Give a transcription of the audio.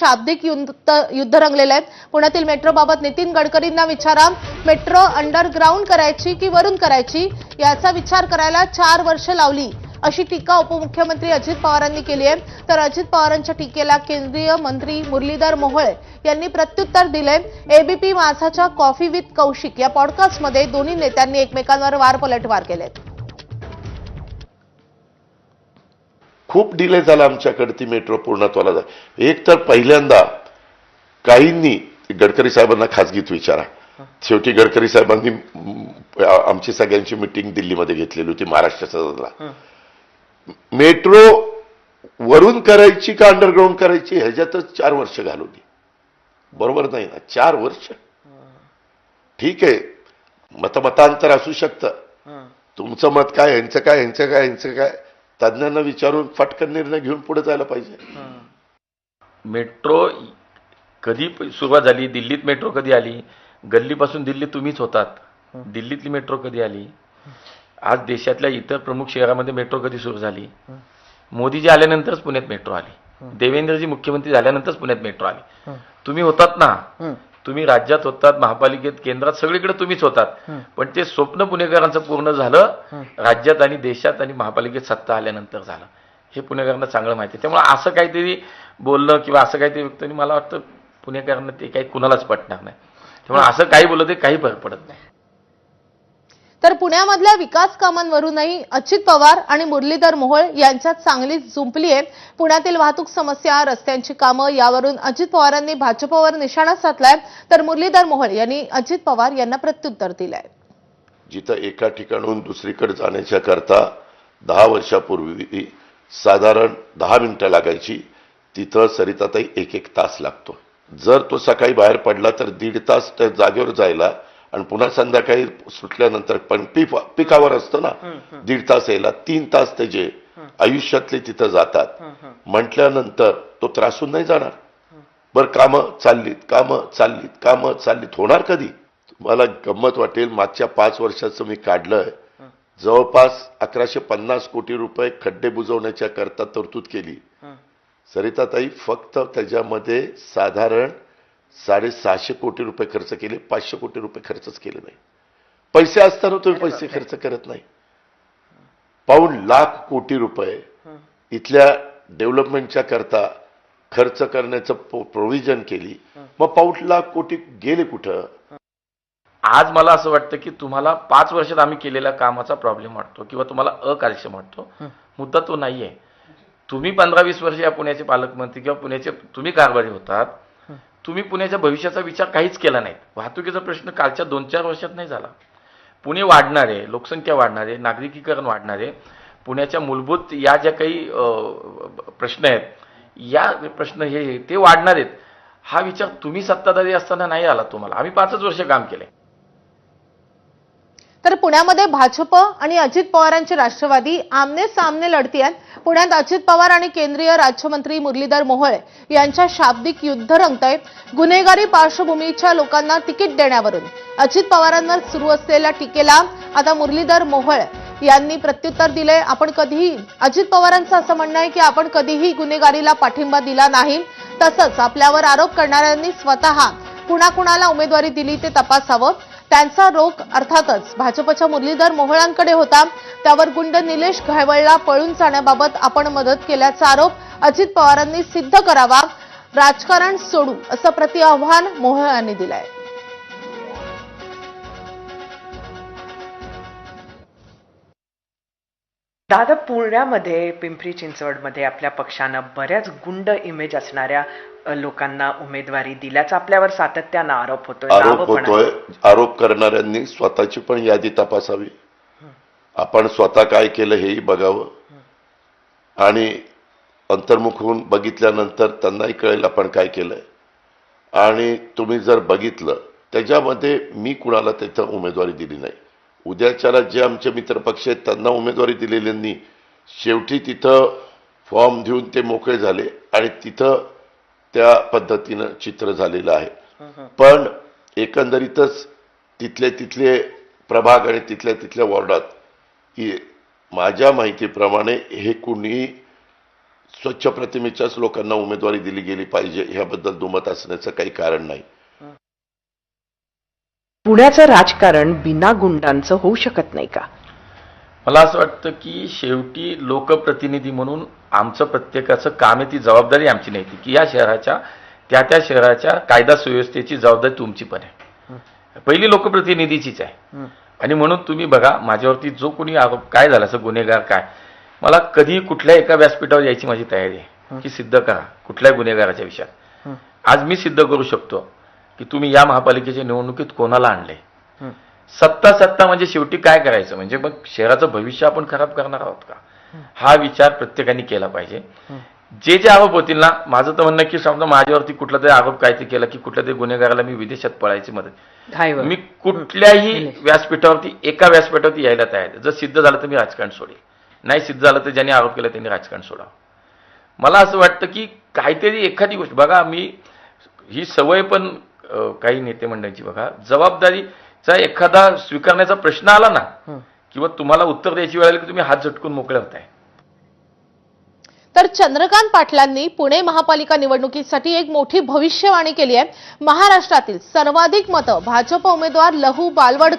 शाब्दिक युद्ध रंगलेलं आहे। पुण्यातील मेट्रोबाबत नितीन गडकरींना विचारा, मेट्रो अंडरग्राऊंड करायची की वरून करायची याचा विचार करायला 4 वर्ष लावली, अशी टीका उपमुख्यमंत्री अजित पवारांनी केली आहे। तर अजित पवारांच्या टीकेला केंद्रीय मंत्री मुरलीधर मोहोळ यांनी प्रत्युत्तर दिले। एबीपी माझाच्या कॉफी विथ कौशिक या पॉडकास्टमध्ये दोन्ही नेत्यांनी एकमेकांवर वारपलटवार केले। खूप डिले झाला आमच्याकडे ती मेट्रो पूर्णत्वाला जा। एक तर पहिल्यांदा काहींनी गडकरी साहेबांना खासगीत विचारा, शेवटी गडकरी साहेबांनी आमची सगळ्यांची मीटिंग दिल्लीमध्ये घेतलेली होती महाराष्ट्र सदनला। मेट्रो वरून करायची का अंडरग्राऊंड करायची ह्याच्यातच 4 वर्ष घालवली, बरोबर नाही ना? 4 वर्ष ठीक आहे, मतांतर असू शकतं, तुमचं मत काय, यांचं काय, यांचं काय, यांचं काय, तज्ञांना विचारून फटकन निर्णय घेऊन पुढे जायला पाहिजे। मेट्रो कधी सुरुवात झाली, दिल्लीत मेट्रो कधी आली, गल्लीपासून दिल्ली तुम्हीच होतात, दिल्लीतली मेट्रो कधी आली, आज देशातल्या इतर प्रमुख शहरामध्ये मेट्रो कधी सुरू झाली, मोदीजी आल्यानंतरच पुण्यात मेट्रो आली, देवेंद्रजी मुख्यमंत्री झाल्यानंतरच पुण्यात मेट्रो आली, तुम्ही होतात ना, तुम्ही राज्यात होतात, महापालिकेत, केंद्रात, सगळीकडे तुम्हीच होतात, पण ते स्वप्न पुणेकरांचं पूर्ण झालं राज्यात आणि देशात आणि महापालिकेत सत्ता आल्यानंतर झालं, हे पुणेकरांना चांगलं माहिती आहे। त्यामुळे असं काहीतरी बोललं किंवा असं काहीतरी व्यक्ती मला वाटतं पुणेकरांना ते काही कुणालाच पटणार नाही, त्यामुळे असं काही बोललं ते काही फरक पडत नाही। तर पुण्यामधल्या विकास कामांवरूनही अजित पवार आणि मुरलीधर मोहोळ यांच्यात चांगलीच जुंपली आहे। पुण्यातील वाहतूक समस्या, रस्त्यांची कामं यावरून अजित पवारांनी भाजपवर निशाणा साधलाय, तर मुरलीधर मोहोळ यांनी अजित पवार यांना प्रत्युत्तर दिलंय। जिथं एका ठिकाणून दुसरीकडे जाण्याच्या करता 10 वर्षापूर्वी साधारण 10 मिनिटं लागायची, तिथं सरिताताई 1-1 तास लागतो। जर तो सकाळी बाहेर पडला तर 1.5 तास त्या जागेवर जायला आणि पुन्हा संध्याकाळी सुटल्यानंतर पण पिकावर असतं ना, 1.5 तास यायला, 3 तास त्याचे आयुष्यातले तिथं जातात म्हटल्यानंतर तो त्रासून नाही जाणार? बरं, कामं चाललीत होणार कधी? तुम्हाला गंमत वाटेल, मागच्या 5 वर्षाचं मी काढलंय, जवळपास 1150 कोटी रुपये खड्डे बुजवण्याच्या करता तरतूद केली। सरिताताई फक्त त्याच्यामध्ये साधारण 650 कोटी रुपये खर्च केले, 500 कोटी रुपये खर्चच केले नाही। पैसे असताना तुम्ही पैसे खर्च करत नाही। 1.25 लाख कोटी रुपये इथल्या डेव्हलपमेंटच्या करता खर्च करण्याचं प्रोव्हिजन केली, मग 1.25 लाख कोटी गेले कुठं? आज मला असं वाटतं की तुम्हाला 5 वर्षात आम्ही केलेल्या कामाचा प्रॉब्लेम वाटतो किंवा तुम्हाला अकार्यक्षम वाटतो, मुद्दा तो नाहीये। तुम्ही 15-20 वर्ष या पुण्याचे पालकमंत्री किंवा पुण्याचे तुम्ही कारभारी होतात, तुम्ही पुण्याच्या भविष्याचा विचार काहीच केला नाही। वाहतुकीचा प्रश्न कालच्या 2-4 वर्षात नाही झाला। पुणे वाढणार आहे, लोकसंख्या वाढणार आहे, नागरिकीकरण वाढणार आहे, पुण्याच्या मूलभूत या ज्या काही प्रश्न आहेत, या प्रश्न हे ते वाढणार आहेत, हा विचार तुम्ही सत्ताधारी असताना नाही आला तुम्हाला। आम्ही 5च वर्ष काम केलंय। तर पुण्यामध्ये भाजप आणि अजित पवारांची राष्ट्रवादी आमने सामने लढतीये। पुण्यात अजित पवार आणि केंद्रीय राज्यमंत्री मुरलीधर मोहोळ यांच्या शाब्दिक युद्ध रंगतंय। गुन्हेगारी पार्श्वभूमीच्या लोकांना तिकीट देण्यावरून अजित पवारांवर सुरू असलेल्या टीकेला आता मुरलीधर मोहोळ यांनी प्रत्युत्तर दिले। अजित पवारांचं असं म्हणणं आहे की आपण कधीही गुन्हेगारीला पाठिंबा दिला नाही, तसंच आपल्यावर आरोप करणाऱ्यांनी स्वतः कुणाकुणाला उमेदवारी दिली ते तपासावं। त्यांचा रोख अर्थातच भाजपच्या मुरलीधर मोहोळांकडे होता, त्यावर गुंड निलेश घायवळला पळून जाण्याबाबत आपण मदत केल्याचा आरोप अजित पवारांनी सिद्ध करावा, राजकारण सोडू असं प्रतिआव्हान मोहोळ यांनी दिलंय। दादा, पुण्यामध्ये पिंपरी चिंचवडमध्ये आपल्या पक्षानं बऱ्याच गुंड इमेज असणाऱ्या लोकांना उमेदवारी दिल्याचा आपल्यावर सातत्यानं आरोप होतोय। आरोप करणाऱ्यांनी स्वतःची पण यादी तपासावी, आपण स्वतः काय केलं हेही बघावं आणि अंतर्मुख होऊन बघितल्यानंतर त्यांनाही कळेल आपण काय केलंय। आणि तुम्ही जर बघितलं त्याच्यामध्ये मी कुणाला तिथं उमेदवारी दिली नाही। उद्याच्याला जे आमचे मित्रपक्ष आहेत त्यांना उमेदवारी दिलेल्यांनी शेवटी तिथं फॉर्म देऊन ते मोकळे झाले आणि तिथं त्या पद्धतीनं चित्र झालेलं आहे। पण एकंदरीतच तिथले प्रभाग आणि तिथल्या वॉर्डात माझ्या माहितीप्रमाणे हे कुणी स्वच्छ प्रतिमेच्याच लोकांना उमेदवारी दिली गेली पाहिजे ह्याबद्दल दुमत असण्याचं काही कारण नाही. पुण्याचं राजकारण बिना गुंडांचं होऊ शकत नाही का? मला असं वाटतं की शेवटी लोकप्रतिनिधी म्हणून आमचं प्रत्येकाचं काम आहे, ती जबाबदारी आमची नाही की या शहराच्या त्या शहराच्या कायदा सुव्यवस्थेची जबाबदारी तुमची पण आहे, पहिली लोकप्रतिनिधीचीच आहे. आणि म्हणून तुम्ही बघा माझ्यावरती जो कोणी आरोप काय झाला असं गुन्हेगार काय, मला कधी कुठल्या एका व्यासपीठावर यायची माझी तयारी आहे की सिद्ध करा कुठल्याही गुन्हेगाराच्या विषयात. आज मी सिद्ध करू शकतो की तुम्ही या महापालिकेच्या निवडणुकीत कोणाला आणले. सत्ता म्हणजे शेवटी काय करायचं, म्हणजे मग शहराचं भविष्य आपण खराब करणार आहोत का, हा विचार प्रत्येकाने केला पाहिजे. जे आरोप होतील ना, माझं तर म्हणणं की समजा माझ्यावरती कुठला तरी आरोप काय ते केला की कुठल्या तरी गुन्हेगाराला मी विदेशात पळायची मदत, मी कुठल्याही व्यासपीठावरती एका व्यासपीठावरती यायला तयार आहे. जर सिद्ध झालं तर मी राजकारण सोडेल, नाही सिद्ध झालं तर ज्यांनी आरोप केला त्यांनी राजकारण सोडावं. मला असं वाटतं की काहीतरी एखादी गोष्ट बघा, मी ही सवय पण काही नेते मंडळींची बघा, जबाबदारीचा एखादा स्वीकारण्याचा प्रश्न आला ना किंवा तुम्हाला उत्तर द्यायची वेळ आली की तुम्ही हात झटकून मोकळे होताय. तर चंद्रकांत पाटलांनी पुणे महापालिका निवडणुकीसाठी एक मोठी भविष्यवाणी केली आहे. महाराष्ट्रातील सर्वाधिक मतं भाजप उमेदवार लहू बालवड